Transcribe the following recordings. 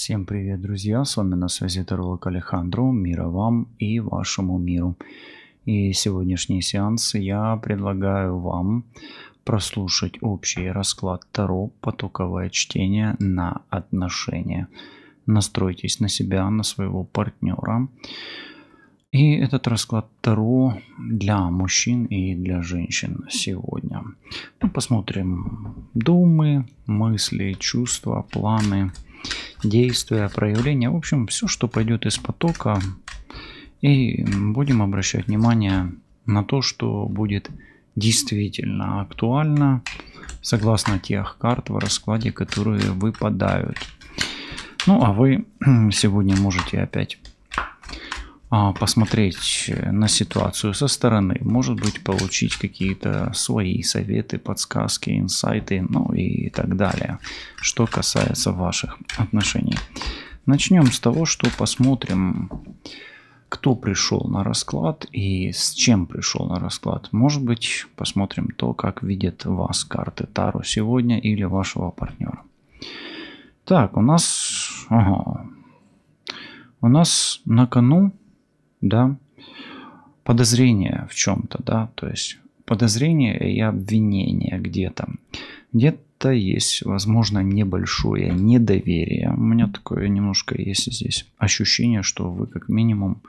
Всем привет, друзья! С вами на связи таролог Алехандро. Мира вам и вашему миру. И сегодняшний сеанс я предлагаю вам прослушать общий расклад Таро, потоковое чтение на отношения. Настройтесь на себя, на своего партнера. И этот расклад Таро для мужчин и для женщин сегодня. Посмотрим думы, мысли, чувства, планы, действия, проявления. В общем, все, что пойдет из потока. И будем обращать внимание на то, что будет действительно актуально согласно тех карт в раскладе, которые выпадают. Ну, а вы сегодня можете опять посмотреть на ситуацию со стороны, может быть, получить какие-то свои советы, подсказки, инсайты, ну и так далее, что касается ваших отношений. Начнем с того, что посмотрим, кто пришел на расклад и с чем пришел на расклад. Может быть, посмотрим то, как видят вас карты Таро сегодня или вашего партнера. Так, у нас на кону, да, подозрение в чем-то, да, то есть подозрение и обвинение где-то. Где-то есть, возможно, небольшое недоверие. У меня такое немножко есть здесь ощущение, что вы как минимум,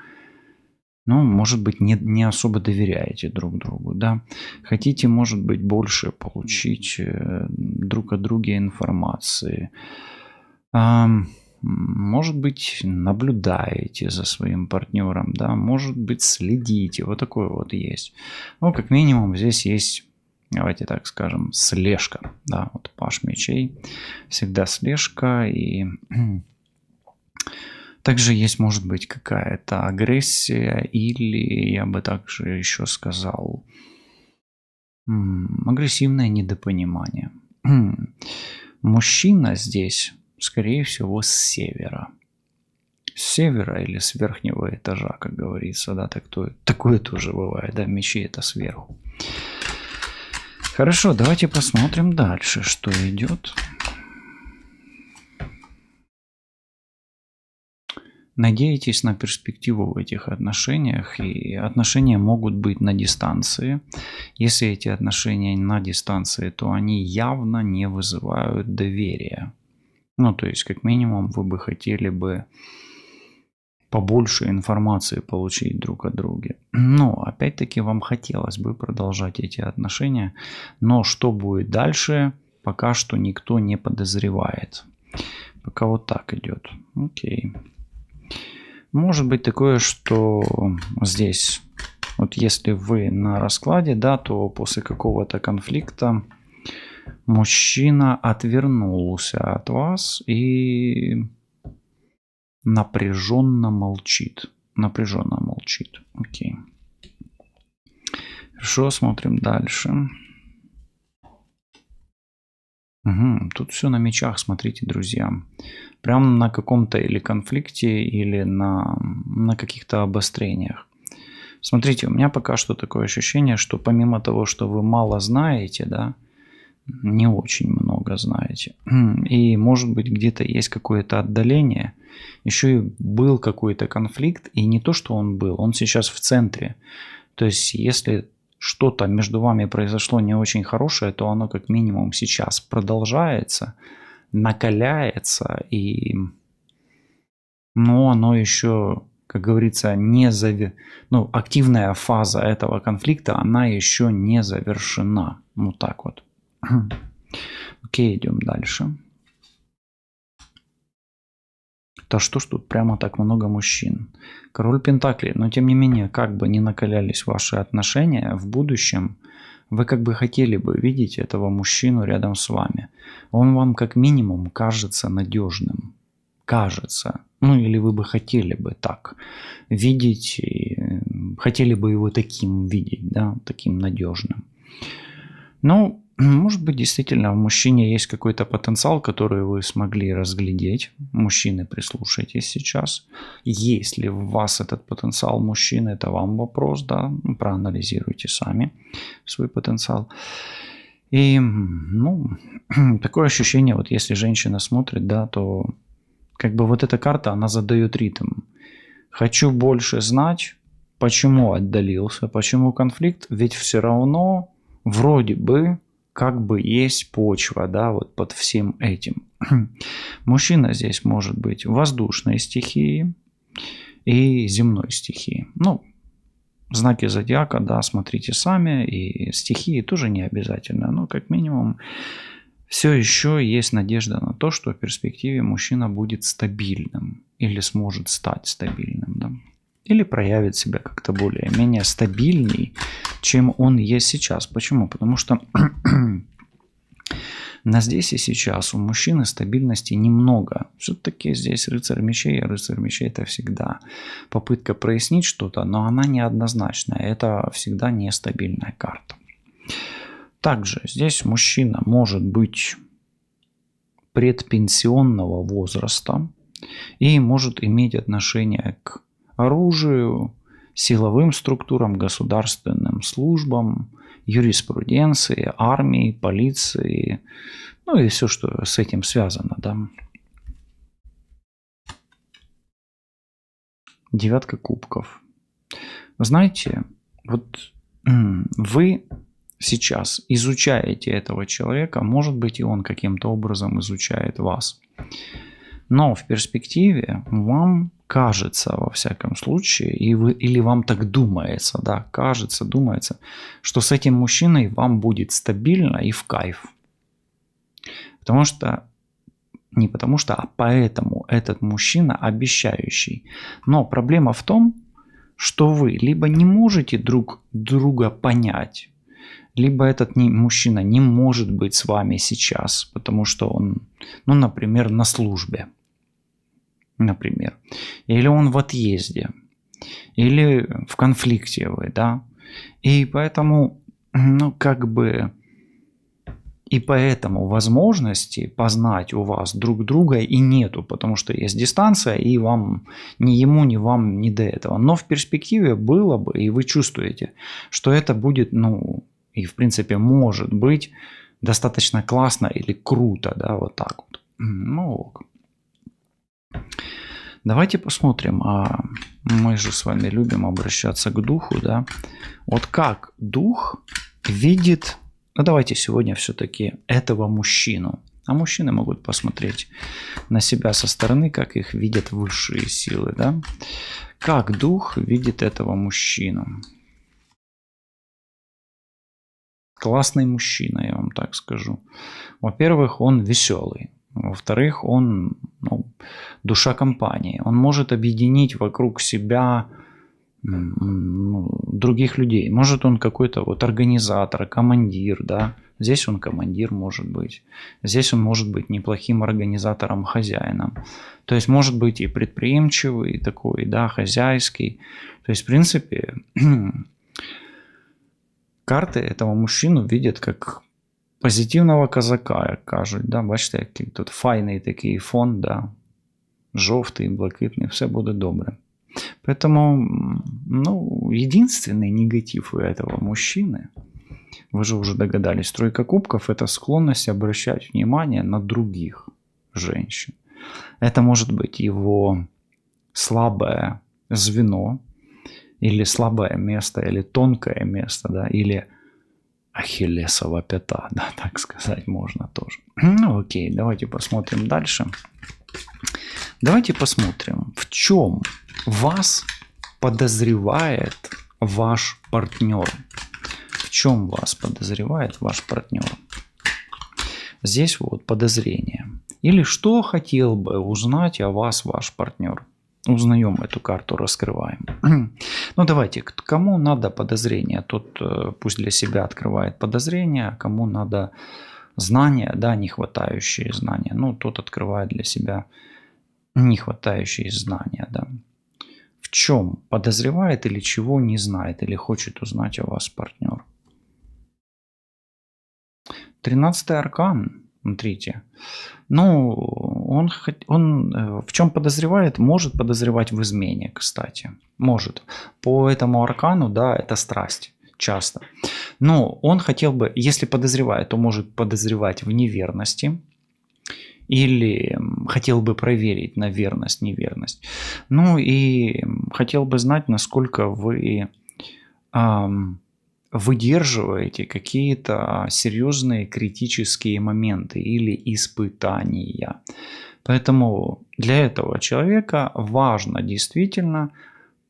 может быть, не особо доверяете друг другу, да. Хотите, может быть, больше получить друг от друга информации. Может быть, наблюдаете за своим партнером, да, может быть, следите, вот такое вот есть. Как минимум здесь есть, давайте так скажем, слежка, да, вот паш мечей, всегда слежка, и также есть, может быть, какая-то агрессия, или, я бы также еще сказал, агрессивное недопонимание. Мужчина здесь, скорее всего, с севера. С севера или с верхнего этажа, как говорится, да, такое тоже бывает, да, мечи это сверху. Хорошо, давайте посмотрим дальше, что идет. Надеетесь на перспективу в этих отношениях, и отношения могут быть на дистанции. Если эти отношения на дистанции, то они явно не вызывают доверия. То есть, как минимум, вы бы хотели бы побольше информации получить друг о друге. Но, опять-таки, вам хотелось бы продолжать эти отношения. Но что будет дальше, пока что никто не подозревает. Пока вот так идет. Окей. Может быть такое, что здесь, вот если вы на раскладе, да, то после какого-то конфликта мужчина отвернулся от вас и напряженно молчит. Окей. Хорошо, смотрим дальше. Тут все на мечах, смотрите, друзья. Прям на каком-то или конфликте, или на каких-то обострениях. Смотрите, у меня пока что такое ощущение, что помимо того, что вы мало знаете, да, не очень много знаете, и может быть где-то есть какое-то отдаление, еще и был какой-то конфликт, и не то, что он был, он сейчас в центре. То есть если что-то между вами произошло не очень хорошее, то оно как минимум сейчас продолжается, накаляется, и оно еще, как говорится, активная фаза этого конфликта, она еще не завершена. Вот так вот. Окей, идем дальше. Да что ж тут прямо так много мужчин. Король Пентаклей, но тем не менее, как бы ни накалялись ваши отношения, в будущем вы как бы хотели бы видеть этого мужчину рядом с вами. Он вам как минимум кажется надежным. Кажется. Или вы бы хотели бы так видеть, хотели бы его таким видеть, да, таким надежным. Может быть, действительно в мужчине есть какой-то потенциал, который вы смогли разглядеть. Мужчины, прислушайтесь сейчас. Есть ли в вас этот потенциал мужчины, это вам вопрос, да, проанализируйте сами свой потенциал. И, такое ощущение, вот если женщина смотрит, да, то как бы вот эта карта, она задает ритм. Хочу больше знать, почему отдалился, почему конфликт, ведь все равно вроде бы как бы есть почва, да, вот под всем этим. Мужчина здесь может быть воздушной стихии и земной стихии. Ну, знаки зодиака, да, смотрите сами, и стихии тоже не обязательно, но как минимум все еще есть надежда на то, что в перспективе мужчина будет стабильным или сможет стать стабильным, да? Или проявит себя как-то более-менее стабильней, чем он есть сейчас. Почему? Потому что на здесь и сейчас у мужчины стабильности немного. Все-таки здесь рыцарь мечей, а рыцарь мечей это всегда попытка прояснить что-то, но она неоднозначная. Это всегда нестабильная карта. Также здесь мужчина может быть предпенсионного возраста и может иметь отношение к оружию, силовым структурам, государственным службам, юриспруденции, армии, полиции, ну и все, что с этим связано, да. Девятка кубков. Знаете, вот вы сейчас изучаете этого человека, может быть, и он каким-то образом изучает вас. Но в перспективе вам кажется, во всяком случае, или вам так думается, да, кажется, думается, что с этим мужчиной вам будет стабильно и в кайф. Не потому что, а поэтому этот мужчина обещающий. Но проблема в том, что вы либо не можете друг друга понять, либо этот мужчина не может быть с вами сейчас, потому что он, ну, например, на службе, например, или он в отъезде, или в конфликте вы, да, и поэтому, ну, как бы, и поэтому возможности познать у вас друг друга и нету, потому что есть дистанция, и вам, ни ему, ни вам, не до этого. Но в перспективе было бы, и вы чувствуете, что это будет, ну, и в принципе может быть достаточно классно или круто, да, вот так вот. Ну, давайте посмотрим, а мы же с вами любим обращаться к духу, да. Вот как дух видит, ну давайте сегодня все-таки этого мужчину. А мужчины могут посмотреть на себя со стороны, как их видят высшие силы, да. Как дух видит этого мужчину. Классный мужчина, я вам так скажу. Во-первых, он веселый. Во-вторых, он, ну, душа компании. Он может объединить вокруг себя других людей. Может, он какой-то вот организатор, командир, да. Здесь он командир может быть. Здесь он может быть неплохим организатором, хозяином. То есть может быть и предприимчивый такой, да, хозяйский. То есть, в принципе, карты этого мужчину видят как позитивного казака, як кажуть. Да? Бачите, який тут файний такий фон, да? Жовтий, блакитний, все буде добре. Поэтому, ну, единственный негатив у этого мужчины, вы же уже догадались, тройка кубков – это склонность обращать внимание на других женщин. Это может быть его слабое звено, или слабое место, или тонкое место, да, или ахиллесова пята, да, так сказать можно тоже. Ну окей, давайте посмотрим дальше. Давайте посмотрим, в чем вас подозревает ваш партнер. В чем вас подозревает ваш партнер? Здесь вот подозрение. Или что хотел бы узнать о вас ваш партнер? Узнаем эту карту, раскрываем. Ну давайте, кому надо подозрение, тот пусть для себя открывает подозрение, а кому надо знания, да, не хватающие знания, ну тот открывает для себя не хватающие знания, да. В чем подозревает или чего не знает, или хочет узнать о вас партнер? 13-й аркан, смотрите. Ну, он в чем подозревает? Может подозревать в измене, кстати. Может. По этому аркану, да, это страсть часто. Но он хотел бы, если подозревает, то может подозревать в неверности. или хотел бы проверить на верность, неверность. Ну и хотел бы знать, насколько вы выдерживаете какие-то серьезные критические моменты или испытания. Поэтому для этого человека важно действительно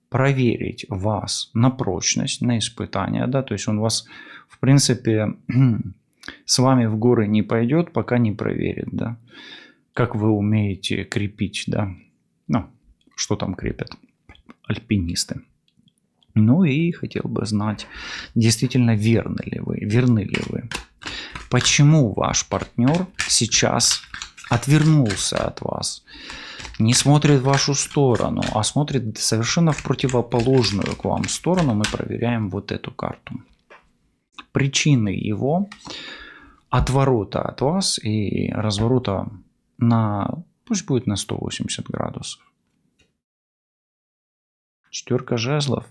проверить вас на прочность, на испытания, да, то есть он вас, в принципе, с вами в горы не пойдет, пока не проверит, да, как вы умеете крепить, да, ну, что там крепят альпинисты. Ну и хотел бы знать, действительно верны ли вы. Почему ваш партнер сейчас отвернулся от вас, не смотрит в вашу сторону, а смотрит совершенно в противоположную к вам сторону. Мы проверяем вот эту карту. Причины его отворота от вас и разворота на, пусть будет на 180 градусов. Четверка жезлов.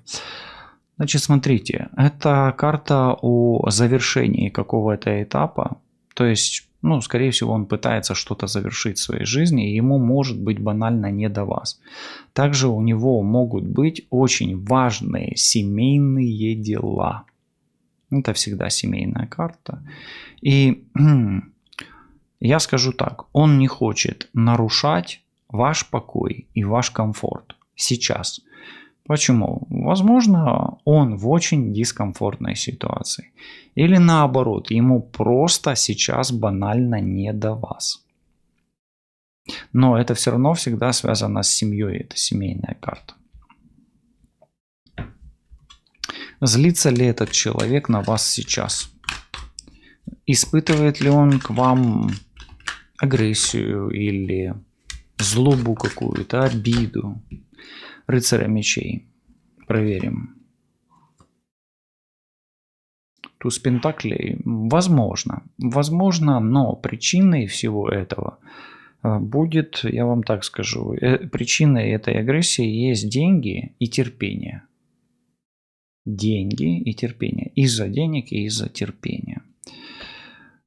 Значит, смотрите, это карта о завершении какого-то этапа. То есть, ну, скорее всего, он пытается что-то завершить в своей жизни, и ему может быть банально не до вас. Также у него могут быть очень важные семейные дела. Это всегда семейная карта. И я скажу так, он не хочет нарушать ваш покой и ваш комфорт сейчас. Почему? Возможно, он в очень дискомфортной ситуации. Или наоборот, ему просто сейчас банально не до вас. Но это все равно всегда связано с семьей, это семейная карта. Злится ли этот человек на вас сейчас? Испытывает ли он к вам агрессию или злобу какую-то, обиду? Рыцаря мечей. Проверим. Туз пентаклей. Возможно. Возможно, но причиной всего этого будет, я вам так скажу, причиной этой агрессии есть деньги и терпение. Деньги и терпение. Из-за денег и из-за терпения.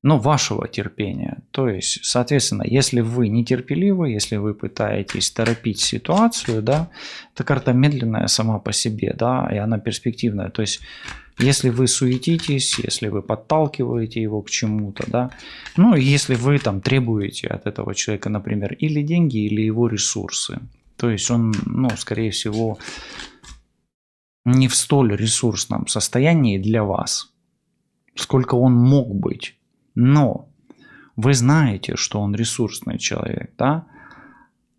Но вашего терпения. То есть, соответственно, если вы нетерпеливы, если вы пытаетесь торопить ситуацию, да, эта карта медленная сама по себе, да, и она перспективная. То есть, если вы суетитесь, если вы подталкиваете его к чему-то, да, ну, если вы там требуете от этого человека, например, или деньги, или его ресурсы, то есть он, ну, скорее всего, не в столь ресурсном состоянии для вас, сколько он мог быть. Но вы знаете, что он ресурсный человек, да?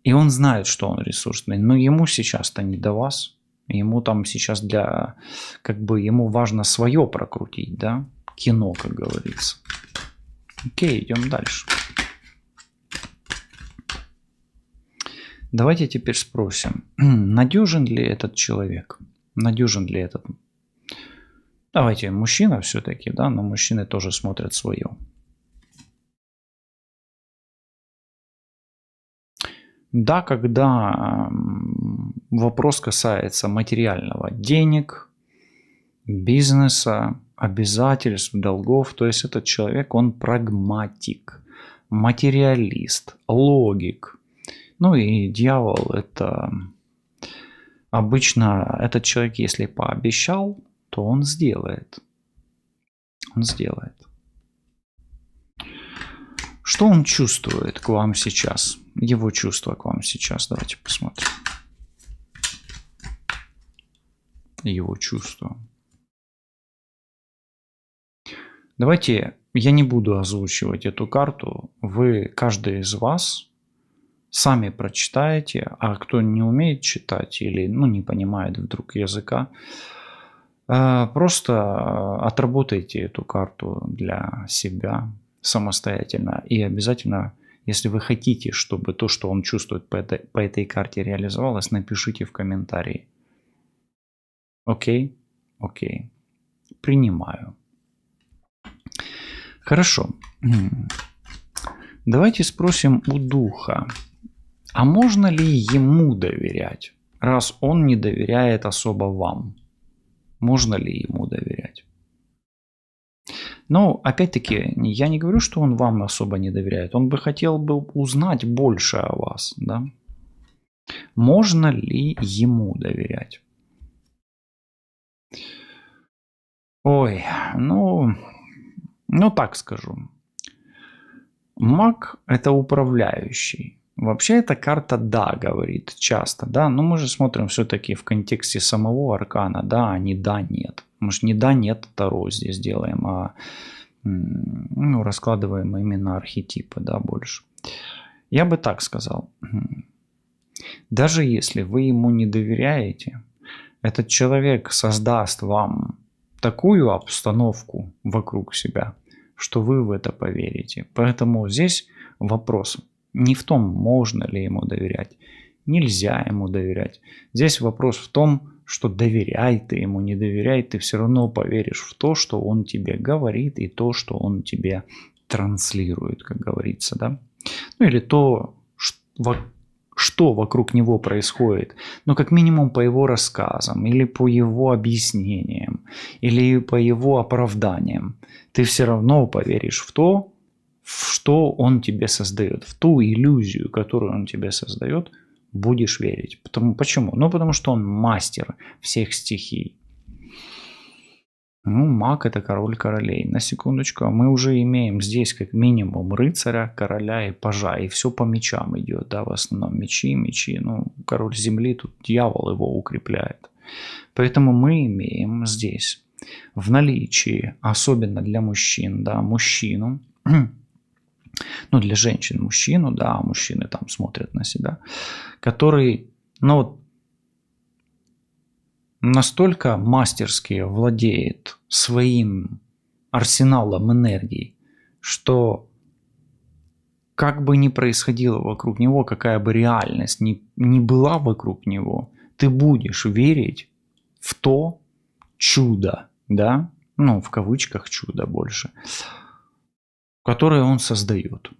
И он знает, что он ресурсный, но ему сейчас-то не до вас. Ему там сейчас ему важно свое прокрутить, да? Кино, как говорится. Окей, идем дальше. Давайте теперь спросим, надежен ли этот человек? Надежен ли этот? Давайте, мужчина все-таки, да, но мужчины тоже смотрят свое. Да, когда вопрос касается материального, денег, бизнеса, обязательств, долгов, то есть этот человек, он прагматик, материалист, логик. Ну и дьявол, это обычно этот человек, если пообещал, то он сделает. Он сделает. Что он чувствует к вам сейчас? Его чувства к вам сейчас. Давайте посмотрим. Его чувства. Давайте, я не буду озвучивать эту карту. Вы, каждый из вас, сами прочитаете. А кто не умеет читать или не понимает вдруг языка, просто отработайте эту карту для себя самостоятельно. И обязательно, если вы хотите, чтобы то, что он чувствует по этой карте, реализовалось, напишите в комментарии. Окей? Окей. Принимаю. Хорошо. Давайте спросим у духа, а можно ли ему доверять, раз он не доверяет особо вам? Можно ли ему доверять? Но опять-таки, я не говорю, что он вам особо не доверяет. Он бы хотел бы узнать больше о вас, да? Можно ли ему доверять? Ой, ну так скажу. Маг– это управляющий. Вообще эта карта «да» говорит часто, да, но мы же смотрим все-таки в контексте самого аркана, да, а не «да», «нет». Мы же не «да», «нет» Таро здесь делаем, а ну, раскладываем именно архетипы, да, больше. Я бы так сказал. Даже если вы ему не доверяете, этот человек создаст вам такую обстановку вокруг себя, что вы в это поверите. Поэтому здесь вопрос не в том, можно ли ему доверять, нельзя ему доверять. Здесь вопрос в том, что доверяй ты ему, не доверяй, ты все равно поверишь в то, что он тебе говорит, и то, что он тебе транслирует, как говорится, да? Ну или то, что вокруг него происходит, но как минимум по его рассказам, или по его объяснениям, или по его оправданиям, ты все равно поверишь в то, что он тебе создает, в ту иллюзию, которую он тебе создает, будешь верить. Почему? Ну, потому что он мастер всех стихий. Ну, маг– это король королей. На секундочку, мы уже имеем здесь как минимум рыцаря, короля и пажа. И все по мечам идет, да, в основном мечи. Ну, король земли, тут дьявол его укрепляет. Поэтому мы имеем здесь в наличии, особенно для мужчин, да, мужчину, ну, для женщин мужчину, да, мужчины там смотрят на себя, который, ну, настолько мастерски владеет своим арсеналом энергии, что как бы ни происходило вокруг него, какая бы реальность ни была вокруг него, ты будешь верить в то чудо, да, ну, в кавычках чудо больше, которое он создает.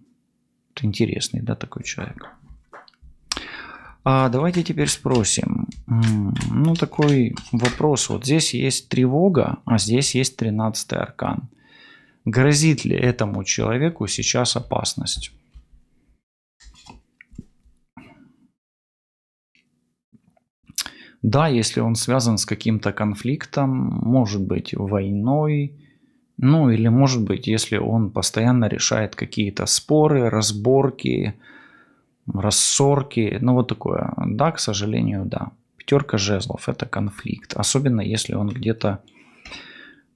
Это интересный, да, такой человек. А давайте теперь спросим, ну, такой вопрос. Вот здесь есть тревога, а здесь есть 13-й аркан. Грозит ли этому человеку сейчас опасность? Да, если он связан с каким-то конфликтом, может быть, войной, ну, или может быть, если он постоянно решает какие-то споры, разборки, рассорки, ну вот такое. Да, к сожалению, да. Пятерка жезлов– это конфликт. Особенно если он где-то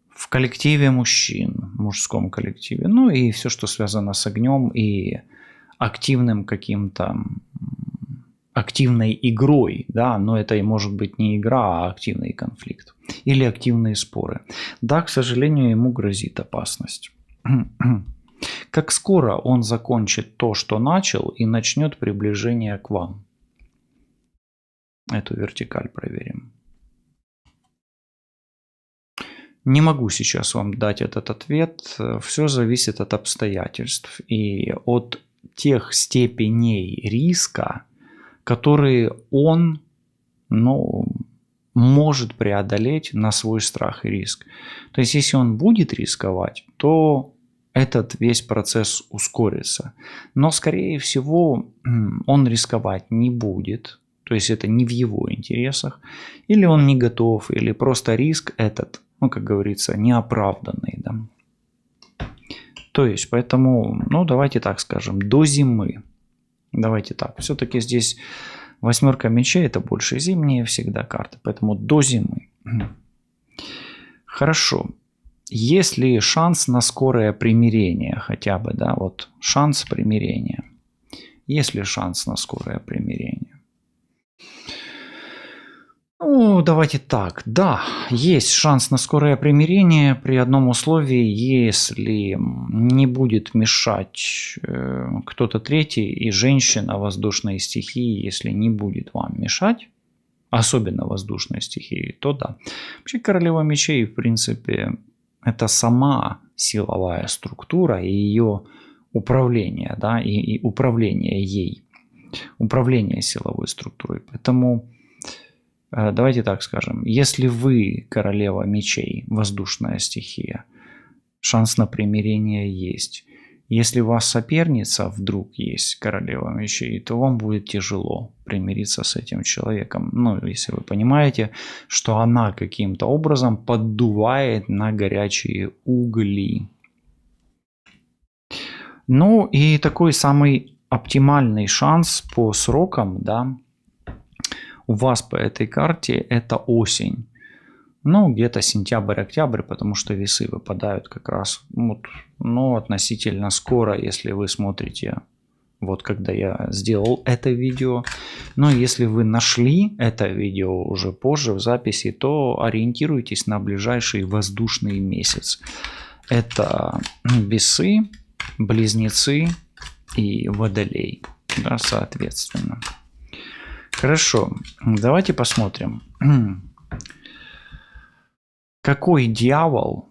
в коллективе мужчин, мужском коллективе. Ну и все, что связано с огнем и активным каким-то, активной игрой, да, но это и может быть не игра, а активный конфликт. Или активные споры. Да, к сожалению, ему грозит опасность. Как скоро он закончит то, что начал, и начнет приближение к вам? Эту вертикаль проверим. Не могу сейчас вам дать этот ответ. Все зависит от обстоятельств и от тех степеней риска, которые он, ну, может преодолеть на свой страх и риск. То есть, если он будет рисковать, то этот весь процесс ускорится. Но, скорее всего, он рисковать не будет. То есть, это не в его интересах. Или он не готов, или просто риск этот, ну, как говорится, неоправданный. Да? То есть, поэтому, ну, давайте так скажем, до зимы. Давайте так. Все-таки здесь восьмерка мечей – это больше зимние всегда карты. Поэтому до зимы. Хорошо. Есть ли шанс на скорое примирение хотя бы, да, вот шанс примирения? Есть ли шанс на скорое примирение? Ну, давайте так. Да, есть шанс на скорое примирение при одном условии, если не будет мешать кто-то третий и женщина воздушной стихии, если не будет вам мешать, особенно воздушной стихии, то да. Вообще королева мечей, в принципе, это сама силовая структура и ее управление, да, и управление ей, управление силовой структурой. Поэтому давайте так скажем, если вы королева мечей, воздушная стихия, шанс на примирение есть. Если у вас соперница вдруг есть, королева мечей, то вам будет тяжело примириться с этим человеком. Ну, если вы понимаете, что она каким-то образом поддувает на горячие угли. Ну и такой самый оптимальный шанс по срокам, да, у вас по этой карте это осень. Ну, где-то сентябрь-октябрь, потому что весы выпадают как раз, вот, ну, относительно скоро, если вы смотрите, вот когда я сделал это видео. Но если вы нашли это видео уже позже в записи, то ориентируйтесь на ближайший воздушный месяц. Это весы, близнецы и водолей, да, соответственно. Хорошо, давайте посмотрим. Какой дьявол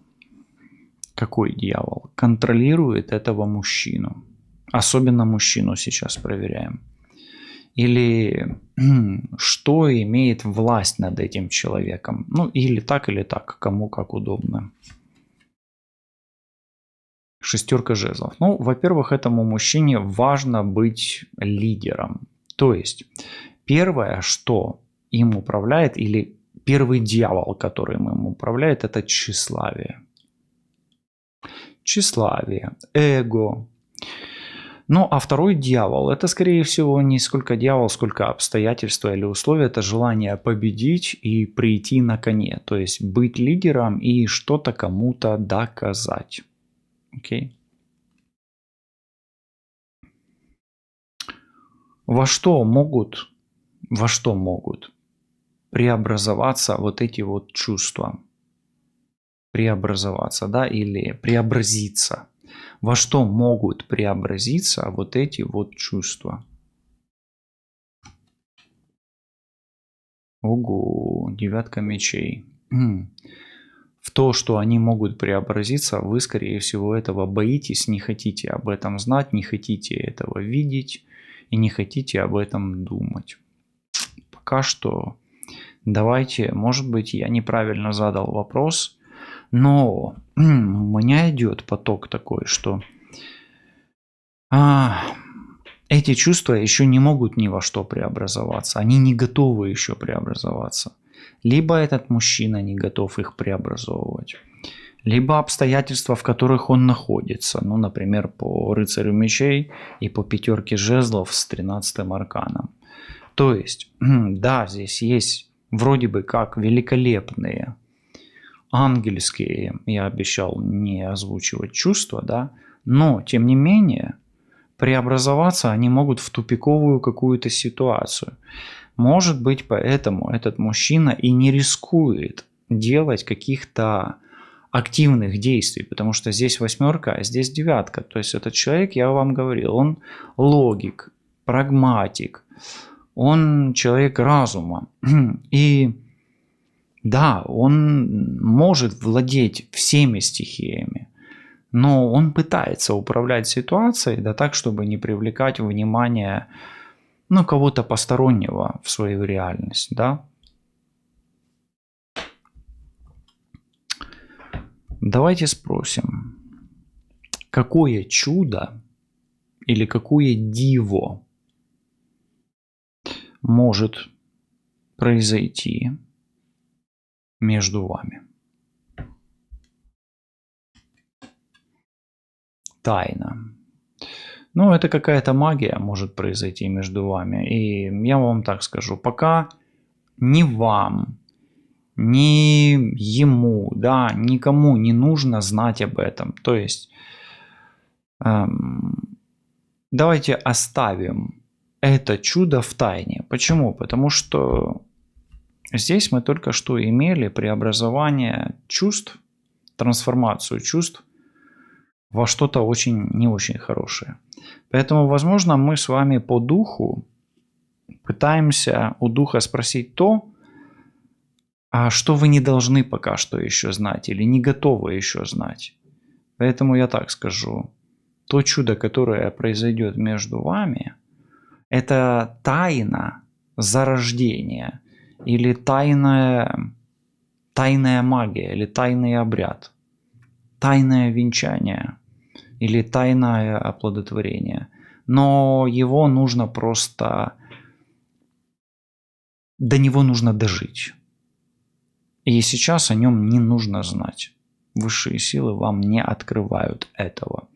контролирует этого мужчину? Особенно мужчину сейчас проверяем. Или что имеет власть над этим человеком? Ну, или так, кому как удобно. Шестерка жезлов. Ну, во-первых, этому мужчине важно быть лидером. То есть, первое, что им управляет, или первый дьявол, который им управляет, это тщеславие. Тщеславие, эго. Ну, а второй дьявол, это, скорее всего, не сколько дьявол, сколько обстоятельства или условия, это желание победить и прийти на коне. То есть, быть лидером и что-то кому-то доказать. Окей? Во что могут преобразоваться вот эти вот чувства? Преобразоваться, да, или преобразиться. Во что могут преобразиться вот эти вот чувства? Ого, девятка мечей. В то, что они могут преобразиться, вы, скорее всего, этого боитесь, не хотите об этом знать, не хотите этого видеть и не хотите об этом думать. Пока что давайте, может быть, я неправильно задал вопрос, но у меня идет поток такой, что эти чувства еще не могут ни во что преобразоваться. Они не готовы еще преобразоваться. Либо этот мужчина не готов их преобразовывать, либо обстоятельства, в которых он находится. Ну, например, по рыцарю мечей и по пятерке жезлов с 13-м арканом. То есть, да, здесь есть вроде бы как великолепные ангельские, я обещал не озвучивать чувства, да, но тем не менее преобразоваться они могут в тупиковую какую-то ситуацию. Может быть, поэтому этот мужчина и не рискует делать каких-то активных действий, потому что здесь восьмерка, а здесь девятка. То есть этот человек, я вам говорил, он логик, прагматик, он человек разума. И да, он может владеть всеми стихиями, но он пытается управлять ситуацией, да так, чтобы не привлекать внимание, ну, кого-то постороннего в свою реальность, да. Давайте спросим, какое чудо или какое диво может произойти между вами? Тайна. Ну, это какая-то магия может произойти между вами. И я вам так скажу, пока ни вам, ни ему, да, никому не нужно знать об этом. То есть давайте оставим это чудо в тайне. Почему? Потому что здесь мы только что имели преобразование чувств, трансформацию чувств во что-то очень не очень хорошее. Поэтому, возможно, мы с вами по духу пытаемся у духа спросить то, что вы не должны пока что еще знать или не готовы еще знать. Поэтому я так скажу. То чудо, которое произойдет между вами, это тайна зарождения или тайная магия или тайный обряд. тайное венчание или тайное оплодотворение. Но его нужно просто... До него нужно дожить. И сейчас о нем не нужно знать. Высшие силы вам не открывают этого.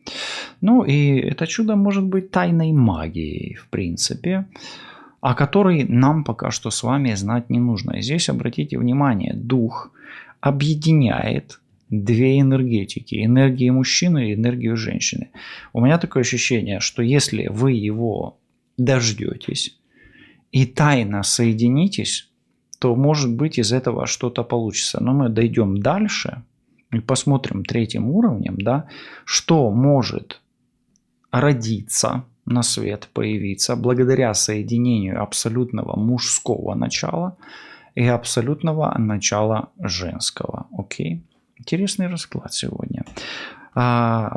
Ну и это чудо может быть тайной магией, в принципе, о которой нам пока что с вами знать не нужно. И здесь обратите внимание, дух объединяет две энергетики. Энергию мужчины и энергию женщины. У меня такое ощущение, что если вы его дождетесь и тайно соединитесь, то может быть из этого что-то получится. Но мы дойдем дальше и посмотрим третьим уровнем, да, что может родиться на свет, появиться благодаря соединению абсолютного мужского начала и абсолютного начала женского. Окей? Интересный расклад сегодня.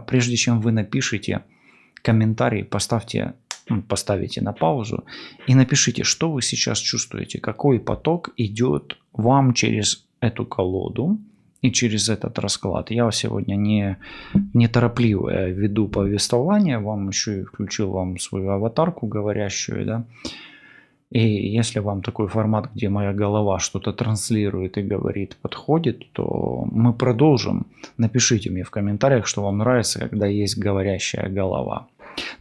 Прежде чем вы напишите комментарий, поставите на паузу и напишите, что вы сейчас чувствуете, какой поток идет вам через эту колоду и через этот расклад. Я сегодня не торопливо веду повествование, вам еще и включил вам свою аватарку говорящую, да. И если вам такой формат, где моя голова что-то транслирует и говорит, подходит, то мы продолжим. Напишите мне в комментариях, что вам нравится, когда есть говорящая голова.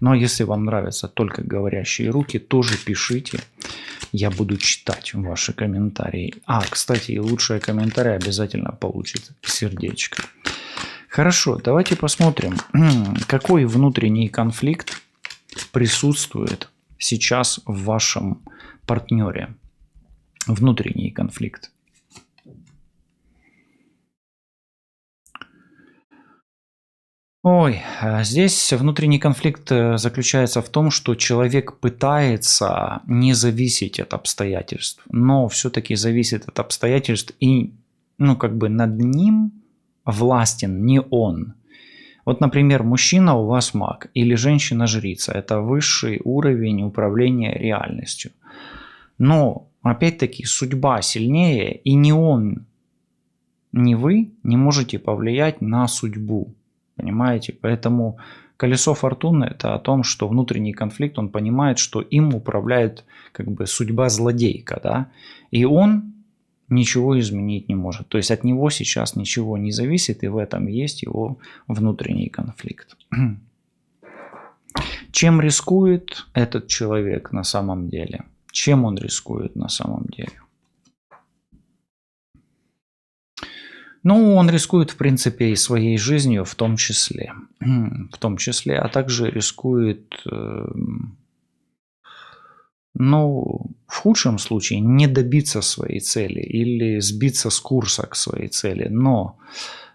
Но если вам нравятся только говорящие руки, тоже пишите. Я буду читать ваши комментарии. Кстати, и лучшие комментарии обязательно получит сердечко. Хорошо, давайте посмотрим, какой внутренний конфликт присутствует сейчас в вашем партнере. Внутренний конфликт. Здесь внутренний конфликт заключается в том, что человек пытается не зависеть от обстоятельств, но все-таки зависит от обстоятельств и, над ним властен не он. Вот, например, мужчина у вас маг или женщина-жрица – это высший уровень управления реальностью. Но, опять-таки, судьба сильнее, и ни он, ни вы не можете повлиять на судьбу. Понимаете? Поэтому колесо фортуны – это о том, что внутренний конфликт, он понимает, что им управляет судьба злодейка, да? И он ничего изменить не может. То есть от него сейчас ничего не зависит, и в этом есть его внутренний конфликт. Чем рискует этот человек на самом деле? Чем он рискует на самом деле? Он рискует, в принципе, и своей жизнью в том числе, а также рискует, в худшем случае не добиться своей цели или сбиться с курса к своей цели. Но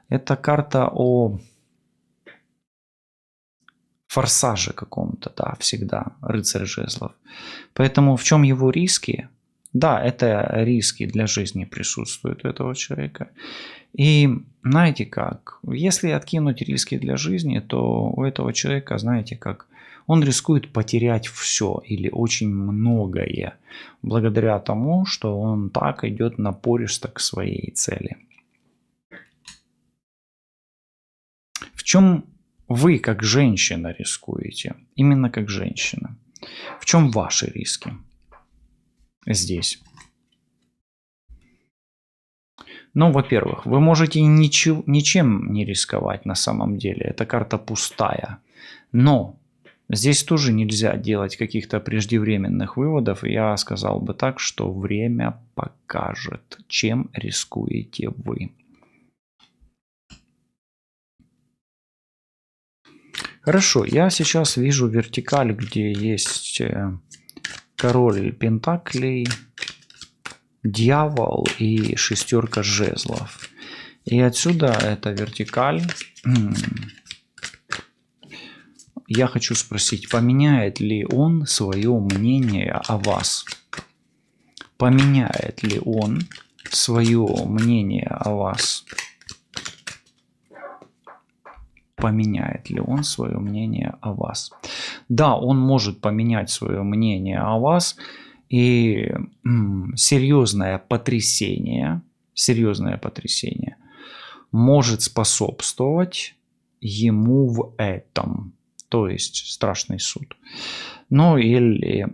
это карта о форсаже каком-то, да, всегда, рыцарь жезлов. Поэтому в чем его риски? Да, это риски для жизни присутствуют у этого человека. И знаете как, если откинуть риски для жизни, то у этого человека, знаете как, он рискует потерять все или очень многое, благодаря тому, что он так идет напористо к своей цели. В чем вы, как женщина, рискуете? Именно как женщина. В чем ваши риски здесь? Во-первых, вы можете ничем не рисковать на самом деле. Эта карта пустая. Но здесь тоже нельзя делать каких-то преждевременных выводов. Я сказал бы так, что время покажет, чем рискуете вы. Хорошо, я сейчас вижу вертикаль, где есть король пентаклей, дьявол и шестерка жезлов. И отсюда эта вертикаль. Я хочу спросить, поменяет ли он свое мнение о вас? Поменяет ли он свое мнение о вас? Поменяет ли он свое мнение о вас? Да, он может поменять свое мнение о вас. И серьезное потрясение может способствовать ему в этом, то есть страшный суд. Ну или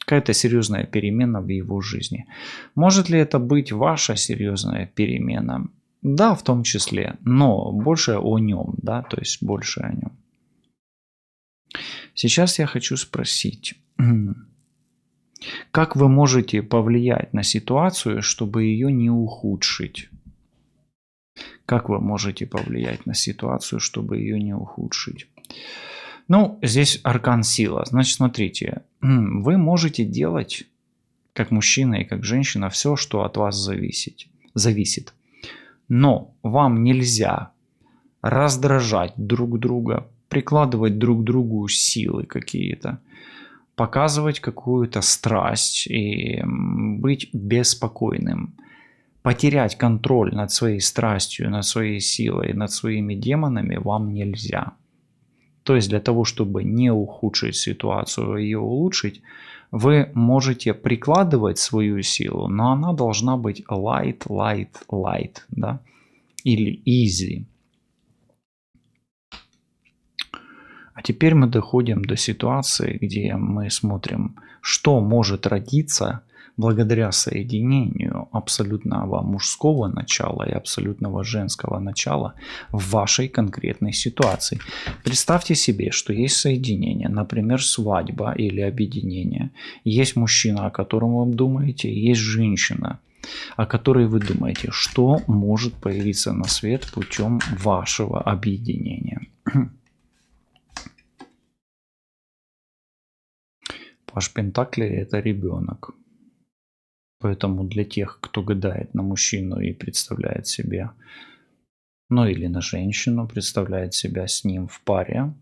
какая-то серьезная перемена в его жизни. Может ли это быть ваша серьезная перемена? Да, в том числе, но больше о нем, да, то есть больше о нем. Сейчас я хочу спросить, как вы можете повлиять на ситуацию, чтобы ее не ухудшить? Как вы можете повлиять на ситуацию, чтобы ее не ухудшить? Ну, здесь аркан сила. Значит, смотрите, вы можете делать, как мужчина и как женщина, все, что от вас зависит. Но вам нельзя раздражать друг друга, прикладывать друг к другу силы какие-то, показывать какую-то страсть и быть беспокойным. Потерять контроль над своей страстью, над своей силой, над своими демонами вам нельзя. То есть для того, чтобы не ухудшить ситуацию, ее улучшить, вы можете прикладывать свою силу, но она должна быть light, да? Или easy. А теперь мы доходим до ситуации, где мы смотрим, что может родиться благодаря соединению абсолютного мужского начала и абсолютного женского начала в вашей конкретной ситуации. Представьте себе, что есть соединение, например, свадьба или объединение. Есть мужчина, о котором вы думаете, есть женщина, о которой вы думаете, что может появиться на свет путем вашего объединения. Паж Пентаклей – это ребенок. Поэтому для тех, кто гадает на мужчину и представляет себя, ну или на женщину, представляет себя с ним в паре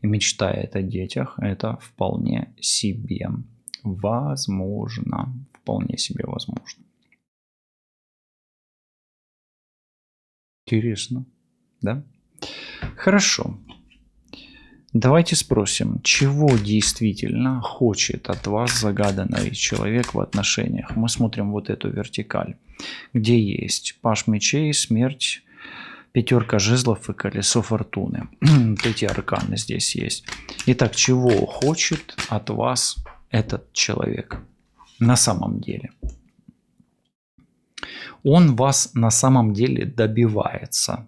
и мечтает о детях, это вполне себе возможно. Вполне себе возможно. Интересно, да? Хорошо. Давайте спросим, чего действительно хочет от вас загаданный человек в отношениях. Мы смотрим вот эту вертикаль, где есть паж мечей, смерть, пятерка жезлов и колесо фортуны. Вот эти арканы здесь есть. Итак, чего хочет от вас этот человек на самом деле? Он вас на самом деле добивается.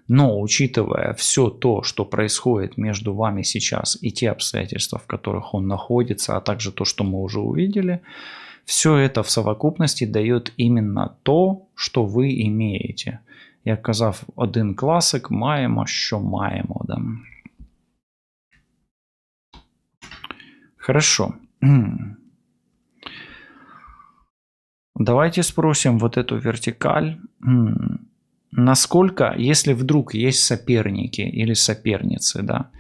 Но учитывая все то, что происходит между вами сейчас и те обстоятельства, в которых он находится, а также то, что мы уже увидели, все это в совокупности дает именно то, что вы имеете. Як казав один класик, маємо, що маємо. Да? Хорошо. Давайте спросим вот эту вертикаль. Насколько, если вдруг есть соперники или соперницы, да,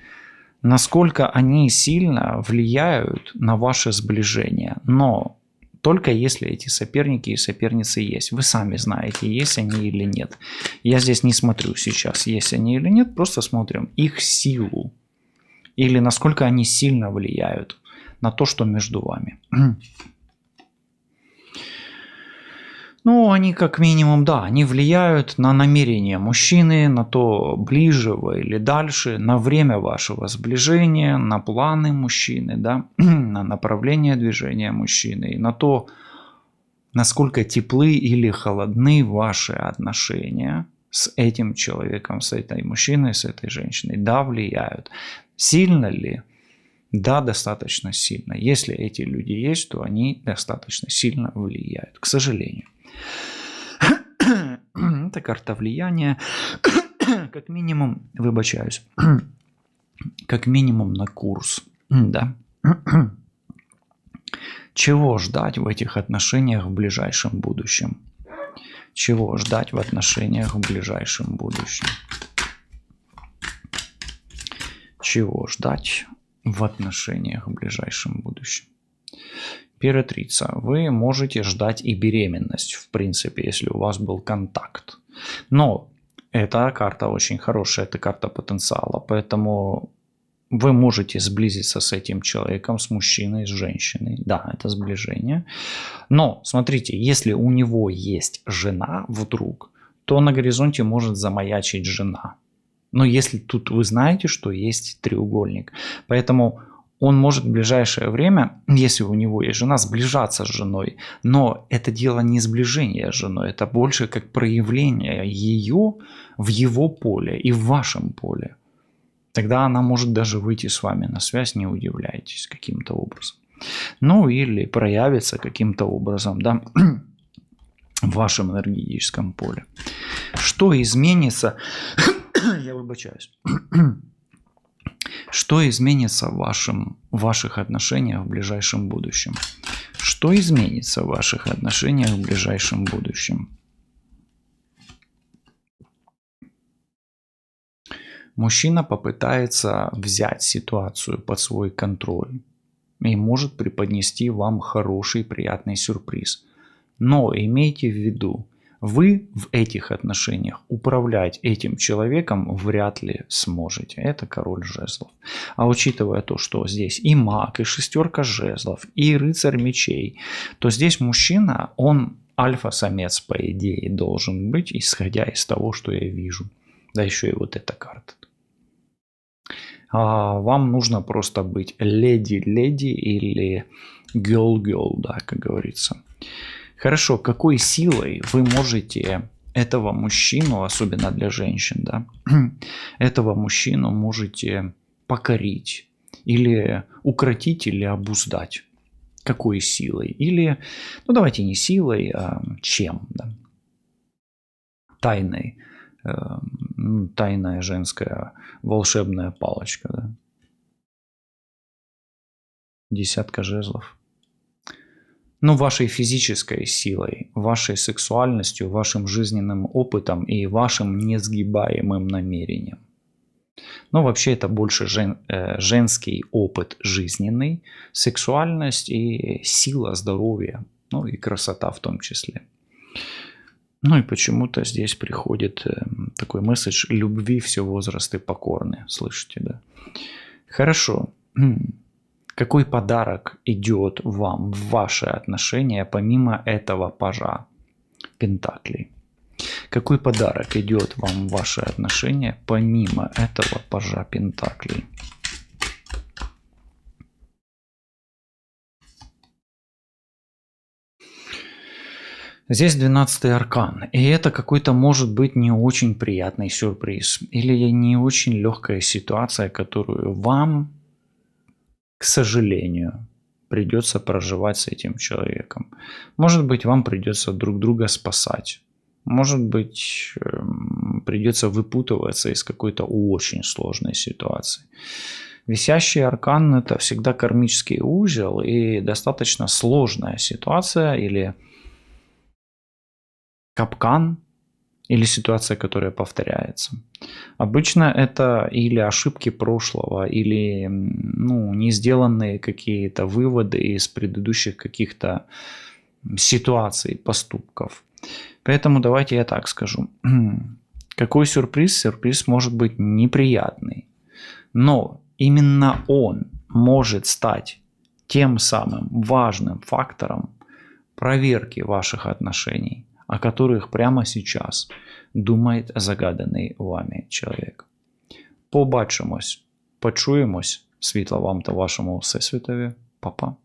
насколько они сильно влияют на ваше сближение. Но только если эти соперники и соперницы есть. Вы сами знаете, есть они или нет. Я здесь не смотрю сейчас, есть они или нет, просто смотрим их силу. Или насколько они сильно влияют на то, что между вами. Ну, они как минимум, да, они влияют на намерение мужчины, на то, ближе вы или дальше, на время вашего сближения, на планы мужчины, да, на направление движения мужчины, на то, насколько теплы или холодны ваши отношения с этим человеком, с этой мужчиной, с этой женщиной. Да, влияют. Сильно ли? Да, достаточно сильно. Если эти люди есть, то они достаточно сильно влияют, к сожалению. Это карта влияния, как минимум, выбачаюсь, как минимум на курс, да. Чего ждать в этих отношениях в ближайшем будущем? Чего ждать в отношениях в ближайшем будущем? Чего ждать в отношениях в ближайшем будущем? Императрица, вы можете ждать и беременность, в принципе, если у вас был контакт. Но эта карта очень хорошая, это карта потенциала, поэтому Вы можете сблизиться с этим человеком, с мужчиной, с женщиной. Да, это сближение. Но, смотрите, если у него есть жена вдруг, то на горизонте может замаячить жена. Но если тут вы знаете, что есть треугольник, поэтому он может в ближайшее время, если у него есть жена, сближаться с женой. Но это дело не сближения с женой, это больше как проявление ее в его поле и в вашем поле. Тогда она может даже выйти с вами на связь, не удивляйтесь, каким-то образом. Ну или проявится каким-то образом, да, в вашем энергетическом поле. Что изменится, я выбачаюсь, что изменится в ваших отношениях в ближайшем будущем? Что изменится в ваших отношениях в ближайшем будущем? Мужчина попытается взять ситуацию под свой контроль и может преподнести вам хороший, приятный сюрприз. Но имейте в виду, вы в этих отношениях управлять этим человеком вряд ли сможете. Это король жезлов. А учитывая то, что здесь и маг, и шестерка жезлов, и рыцарь мечей, то здесь мужчина, он альфа-самец, по идее, должен быть, исходя из того, что я вижу. Да еще и вот эта карта. Вам нужно просто быть леди-леди или girl-girl, да, как говорится. Хорошо, какой силой вы можете этого мужчину, особенно для женщин, да, этого мужчину можете покорить или укротить, или обуздать? Какой силой? Или, ну давайте не силой, а чем, да? Тайной. Тайная женская волшебная палочка, да? Десятка жезлов. Ну, вашей физической силой, вашей сексуальностью, вашим жизненным опытом и вашим несгибаемым намерением. Но вообще это больше женский опыт жизненный, сексуальность и сила, здоровье, ну и красота в том числе. Ну и почему-то здесь приходит такой месседж: любви все возрасты покорны. Слышите, да? Хорошо. Какой подарок идет вам в ваши отношения помимо этого пажа пентаклей? Какой подарок идет вам в ваши отношения помимо этого пажа пентаклей? Здесь 12-й аркан, и это какой-то может быть не очень приятный сюрприз или не очень легкая ситуация, которую вам, к сожалению, придется проживать с этим человеком. Может быть, вам придется друг друга спасать. Может быть, придется выпутываться из какой-то очень сложной ситуации. Висящий аркан – это всегда кармический узел и достаточно сложная ситуация или капкан, или ситуация, которая повторяется. Обычно это или ошибки прошлого, или не сделанные какие-то выводы из предыдущих каких-то ситуаций, поступков. Поэтому давайте я так скажу. Какой сюрприз? Сюрприз может быть неприятный. Но именно он может стать тем самым важным фактором проверки ваших отношений, о которых прямо сейчас думає загаданий вами чоловік. Побачимось, почуємось. Світла вам та вашому всесвітові. Па-па.